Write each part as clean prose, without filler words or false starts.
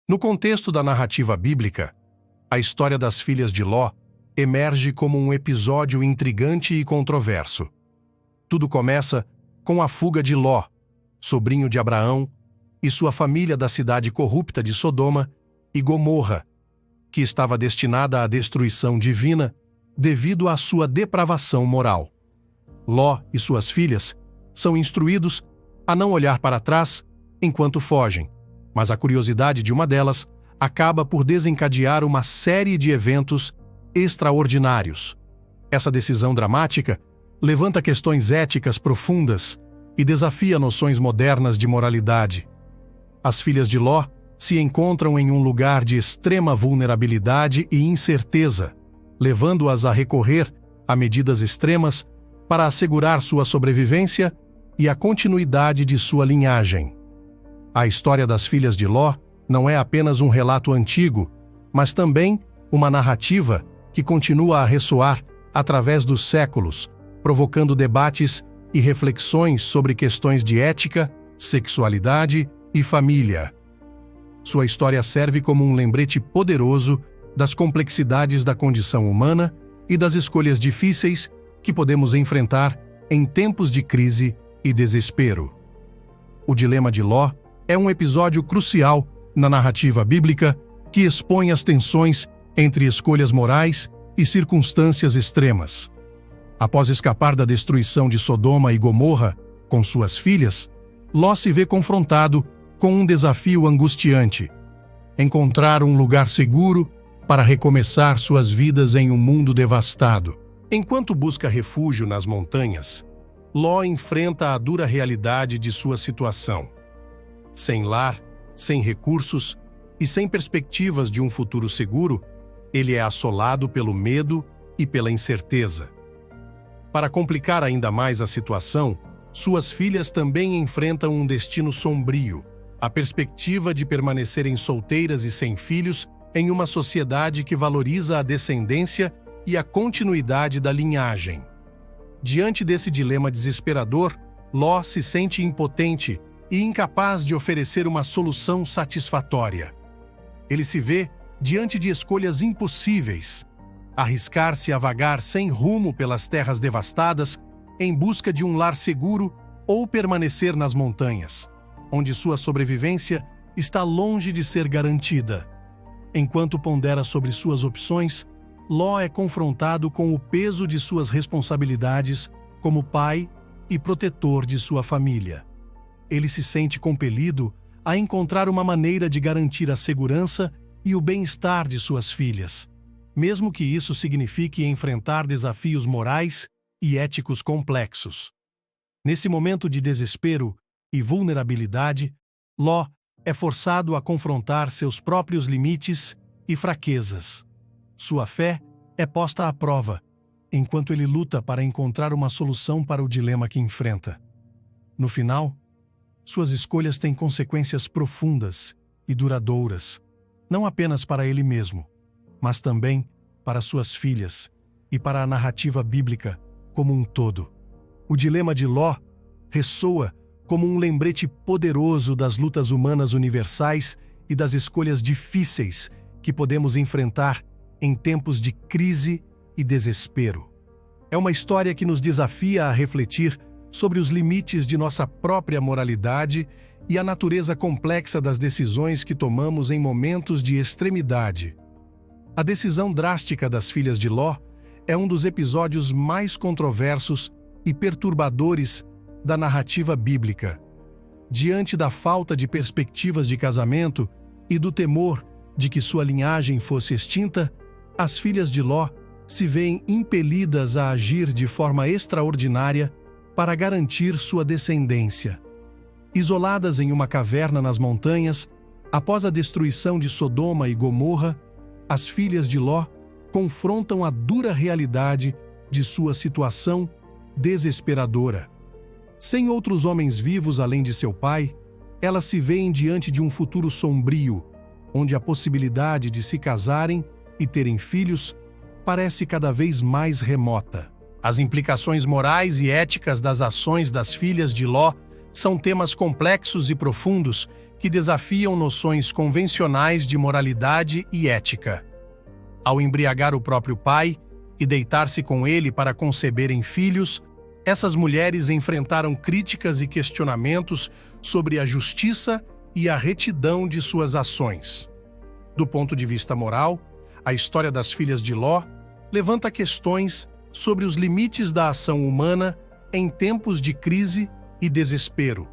No contexto da narrativa bíblica, a história das filhas de Ló emerge como um episódio intrigante e controverso. Tudo começa com a fuga de Ló, sobrinho de Abraão, e sua família da cidade corrupta de Sodoma e Gomorra, que estava destinada à destruição divina devido à sua depravação moral. Ló e suas filhas são instruídos a não olhar para trás enquanto fogem, mas a curiosidade de uma delas acaba por desencadear uma série de eventos extraordinários. Essa decisão dramática levanta questões éticas profundas e desafia noções modernas de moralidade. As filhas de Ló se encontram em um lugar de extrema vulnerabilidade e incerteza, levando-as a recorrer a medidas extremas para assegurar sua sobrevivência e a continuidade de sua linhagem. A história das filhas de Ló não é apenas um relato antigo, mas também uma narrativa que continua a ressoar através dos séculos, provocando debates e reflexões sobre questões de ética, sexualidade e família. Sua história serve como um lembrete poderoso das complexidades da condição humana e das escolhas difíceis que podemos enfrentar em tempos de crise e desespero. O dilema de Ló é um episódio crucial na narrativa bíblica que expõe as tensões entre escolhas morais e circunstâncias extremas. Após escapar da destruição de Sodoma e Gomorra com suas filhas, Ló se vê confrontado com um desafio angustiante: encontrar um lugar seguro para recomeçar suas vidas em um mundo devastado. Enquanto busca refúgio nas montanhas, Ló enfrenta a dura realidade de sua situação. Sem lar, sem recursos e sem perspectivas de um futuro seguro, ele é assolado pelo medo e pela incerteza. Para complicar ainda mais a situação, suas filhas também enfrentam um destino sombrio: a perspectiva de permanecerem solteiras e sem filhos em uma sociedade que valoriza a descendência e a continuidade da linhagem. Diante desse dilema desesperador, Ló se sente impotente e incapaz de oferecer uma solução satisfatória. Ele se vê diante de escolhas impossíveis: arriscar-se a vagar sem rumo pelas terras devastadas em busca de um lar seguro ou permanecer nas montanhas, onde sua sobrevivência está longe de ser garantida. Enquanto pondera sobre suas opções, Ló é confrontado com o peso de suas responsabilidades como pai e protetor de sua família. Ele se sente compelido a encontrar uma maneira de garantir a segurança e o bem-estar de suas filhas, mesmo que isso signifique enfrentar desafios morais e éticos complexos. Nesse momento de desespero e vulnerabilidade, Ló é forçado a confrontar seus próprios limites e fraquezas. Sua fé é posta à prova, enquanto ele luta para encontrar uma solução para o dilema que enfrenta. No final, suas escolhas têm consequências profundas e duradouras, não apenas para ele mesmo, mas também para suas filhas e para a narrativa bíblica como um todo. O dilema de Ló ressoa como um lembrete poderoso das lutas humanas universais e das escolhas difíceis que podemos enfrentar em tempos de crise e desespero. É uma história que nos desafia a refletir sobre os limites de nossa própria moralidade e a natureza complexa das decisões que tomamos em momentos de extremidade. A decisão drástica das filhas de Ló é um dos episódios mais controversos e perturbadores da narrativa bíblica. Diante da falta de perspectivas de casamento e do temor de que sua linhagem fosse extinta, as filhas de Ló se veem impelidas a agir de forma extraordinária para garantir sua descendência. Isoladas em uma caverna nas montanhas, após a destruição de Sodoma e Gomorra, as filhas de Ló confrontam a dura realidade de sua situação desesperadora. Sem outros homens vivos além de seu pai, elas se veem diante de um futuro sombrio, onde a possibilidade de se casarem e terem filhos parece cada vez mais remota. As implicações morais e éticas das ações das filhas de Ló São temas complexos e profundos que desafiam noções convencionais de moralidade e ética. Ao embriagar o próprio pai e deitar-se com ele para conceberem filhos, essas mulheres enfrentaram críticas e questionamentos sobre a justiça e a retidão de suas ações. Do ponto de vista moral, a história das filhas de Ló levanta questões sobre os limites da ação humana em tempos de crise e desespero.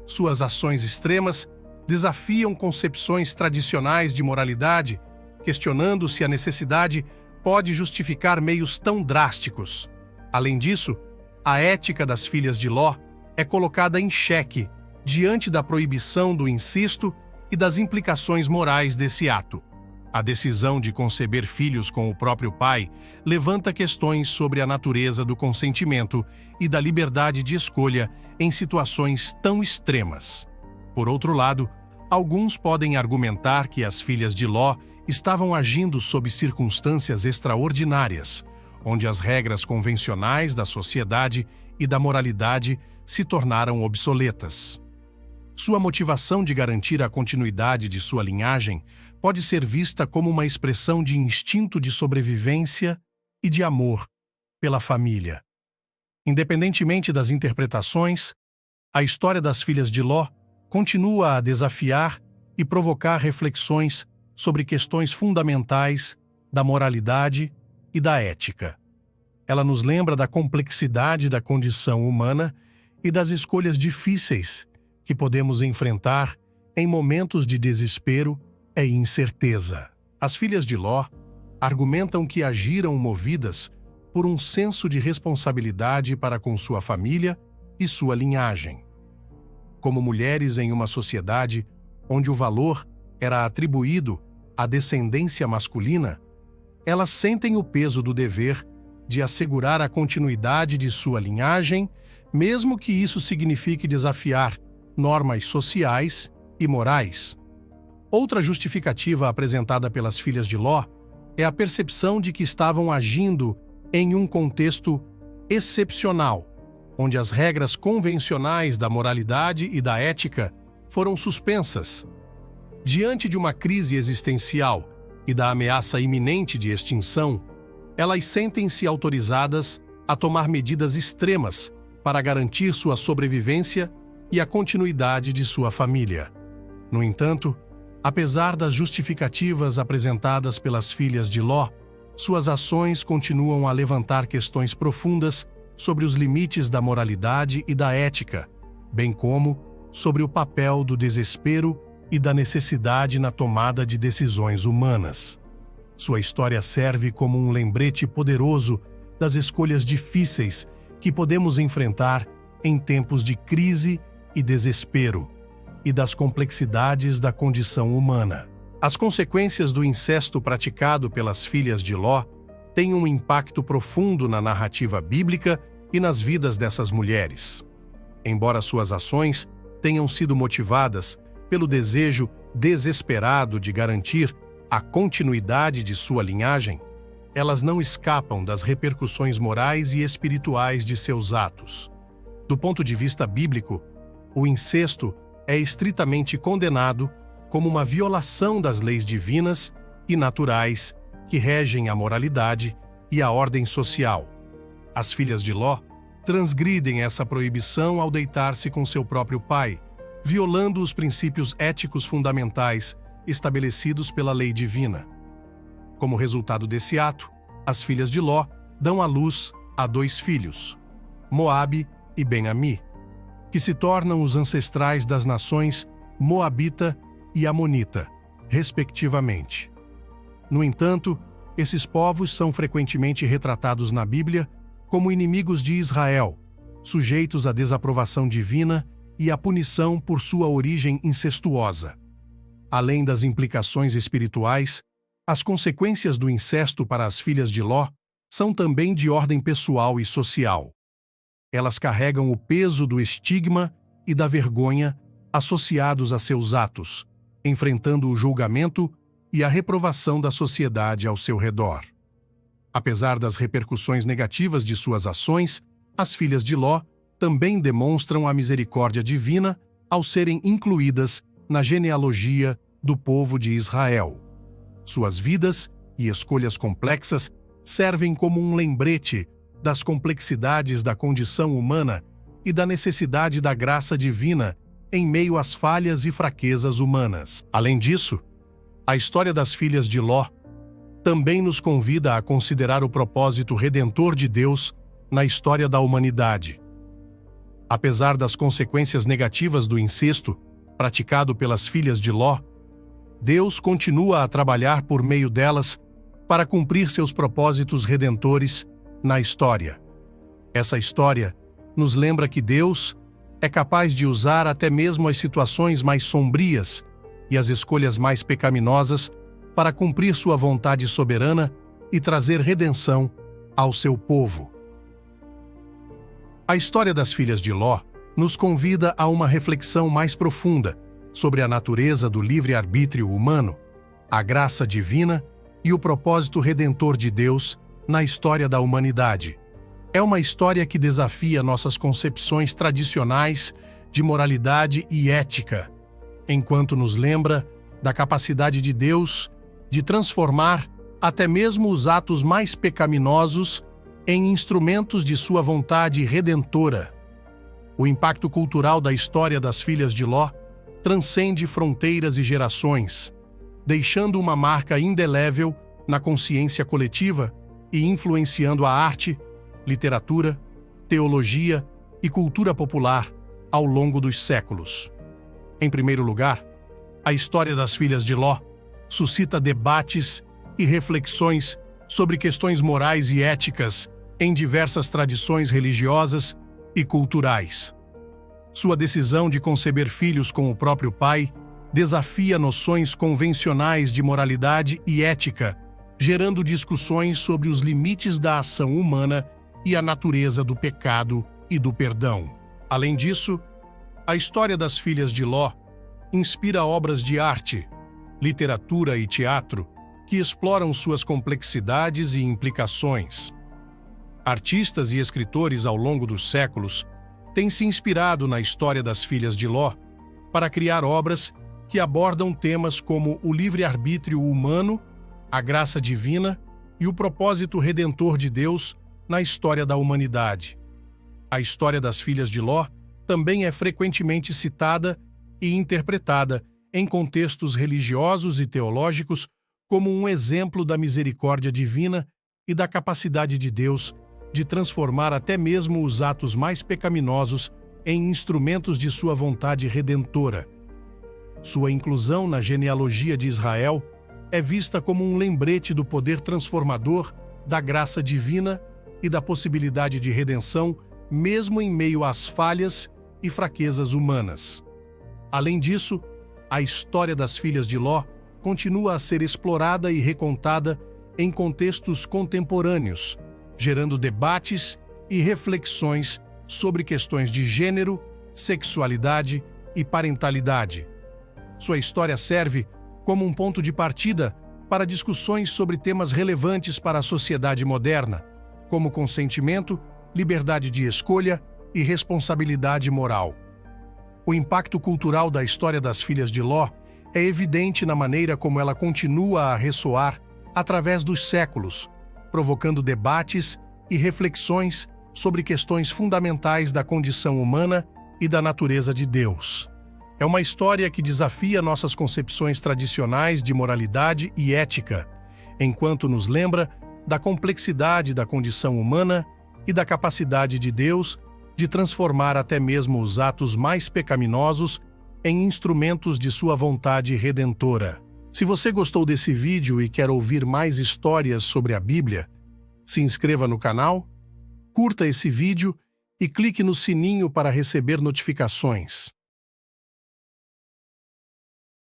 Suas ações extremas desafiam concepções tradicionais de moralidade, questionando se a necessidade pode justificar meios tão drásticos. Além disso, a ética das filhas de Ló é colocada em xeque diante da proibição do incesto e das implicações morais desse ato. A decisão de conceber filhos com o próprio pai levanta questões sobre a natureza do consentimento e da liberdade de escolha em situações tão extremas. Por outro lado, alguns podem argumentar que as filhas de Ló estavam agindo sob circunstâncias extraordinárias, onde as regras convencionais da sociedade e da moralidade se tornaram obsoletas. Sua motivação de garantir a continuidade de sua linhagem pode ser vista como uma expressão de instinto de sobrevivência e de amor pela família. Independentemente das interpretações, a história das filhas de Ló continua a desafiar e provocar reflexões sobre questões fundamentais da moralidade e da ética. Ela nos lembra da complexidade da condição humana e das escolhas difíceis que podemos enfrentar em momentos de desespero e incerteza. As filhas de Ló argumentam que agiram movidas por um senso de responsabilidade para com sua família e sua linhagem. Como mulheres em uma sociedade onde o valor era atribuído à descendência masculina, elas sentem o peso do dever de assegurar a continuidade de sua linhagem, mesmo que isso signifique desafiar normas sociais e morais. Outra justificativa apresentada pelas filhas de Ló é a percepção de que estavam agindo em um contexto excepcional, onde as regras convencionais da moralidade e da ética foram suspensas. Diante de uma crise existencial e da ameaça iminente de extinção, elas sentem-se autorizadas a tomar medidas extremas para garantir sua sobrevivência e a continuidade de sua família. No entanto, apesar das justificativas apresentadas pelas filhas de Ló, suas ações continuam a levantar questões profundas sobre os limites da moralidade e da ética, bem como sobre o papel do desespero e da necessidade na tomada de decisões humanas. Sua história serve como um lembrete poderoso das escolhas difíceis que podemos enfrentar em tempos de crise e desespero, e das complexidades da condição humana. As consequências do incesto praticado pelas filhas de Ló têm um impacto profundo na narrativa bíblica e nas vidas dessas mulheres. Embora suas ações tenham sido motivadas pelo desejo desesperado de garantir a continuidade de sua linhagem, elas não escapam das repercussões morais e espirituais de seus atos. Do ponto de vista bíblico, o incesto é estritamente condenado como uma violação das leis divinas e naturais que regem a moralidade e a ordem social. As filhas de Ló transgridem essa proibição ao deitar-se com seu próprio pai, violando os princípios éticos fundamentais estabelecidos pela lei divina. Como resultado desse ato, as filhas de Ló dão à luz a 2 filhos, Moabe e Ben-Ami, que se tornam os ancestrais das nações Moabita e Amonita, respectivamente. No entanto, esses povos são frequentemente retratados na Bíblia como inimigos de Israel, sujeitos à desaprovação divina e à punição por sua origem incestuosa. Além das implicações espirituais, as consequências do incesto para as filhas de Ló são também de ordem pessoal e social. Elas carregam o peso do estigma e da vergonha associados a seus atos, enfrentando o julgamento e a reprovação da sociedade ao seu redor. Apesar das repercussões negativas de suas ações, as filhas de Ló também demonstram a misericórdia divina ao serem incluídas na genealogia do povo de Israel. Suas vidas e escolhas complexas servem como um lembrete das complexidades da condição humana e da necessidade da graça divina em meio às falhas e fraquezas humanas. Além disso, a história das filhas de Ló também nos convida a considerar o propósito redentor de Deus na história da humanidade. Apesar das consequências negativas do incesto praticado pelas filhas de Ló, Deus continua a trabalhar por meio delas para cumprir seus propósitos redentores na história. Essa história nos lembra que Deus é capaz de usar até mesmo as situações mais sombrias e as escolhas mais pecaminosas para cumprir sua vontade soberana e trazer redenção ao seu povo. A história das filhas de Ló nos convida a uma reflexão mais profunda sobre a natureza do livre-arbítrio humano, a graça divina e o propósito redentor de Deus na história da humanidade. É uma história que desafia nossas concepções tradicionais de moralidade e ética, enquanto nos lembra da capacidade de Deus de transformar até mesmo os atos mais pecaminosos em instrumentos de sua vontade redentora. O impacto cultural da história das filhas de Ló transcende fronteiras e gerações, deixando uma marca indelével na consciência coletiva e influenciando a arte, literatura, teologia e cultura popular ao longo dos séculos. Em primeiro lugar, a história das filhas de Ló suscita debates e reflexões sobre questões morais e éticas em diversas tradições religiosas e culturais. Sua decisão de conceber filhos com o próprio pai desafia noções convencionais de moralidade e ética, gerando discussões sobre os limites da ação humana e a natureza do pecado e do perdão. Além disso, a história das filhas de Ló inspira obras de arte, literatura e teatro que exploram suas complexidades e implicações. Artistas e escritores ao longo dos séculos têm se inspirado na história das filhas de Ló para criar obras que abordam temas como o livre-arbítrio humano, a graça divina e o propósito redentor de Deus na história da humanidade. A história das filhas de Ló também é frequentemente citada e interpretada em contextos religiosos e teológicos como um exemplo da misericórdia divina e da capacidade de Deus de transformar até mesmo os atos mais pecaminosos em instrumentos de sua vontade redentora. Sua inclusão na genealogia de Israel é vista como um lembrete do poder transformador da graça divina e da possibilidade de redenção mesmo em meio às falhas e fraquezas humanas. Além disso, a história das filhas de Ló continua a ser explorada e recontada em contextos contemporâneos, gerando debates e reflexões sobre questões de gênero, sexualidade e parentalidade. Sua história serve como um ponto de partida para discussões sobre temas relevantes para a sociedade moderna, como consentimento, liberdade de escolha e responsabilidade moral. O impacto cultural da história das filhas de Ló é evidente na maneira como ela continua a ressoar através dos séculos, provocando debates e reflexões sobre questões fundamentais da condição humana e da natureza de Deus. É uma história que desafia nossas concepções tradicionais de moralidade e ética, enquanto nos lembra da complexidade da condição humana e da capacidade de Deus de transformar até mesmo os atos mais pecaminosos em instrumentos de sua vontade redentora. Se você gostou desse vídeo e quer ouvir mais histórias sobre a Bíblia, se inscreva no canal, curta esse vídeo e clique no sininho para receber notificações.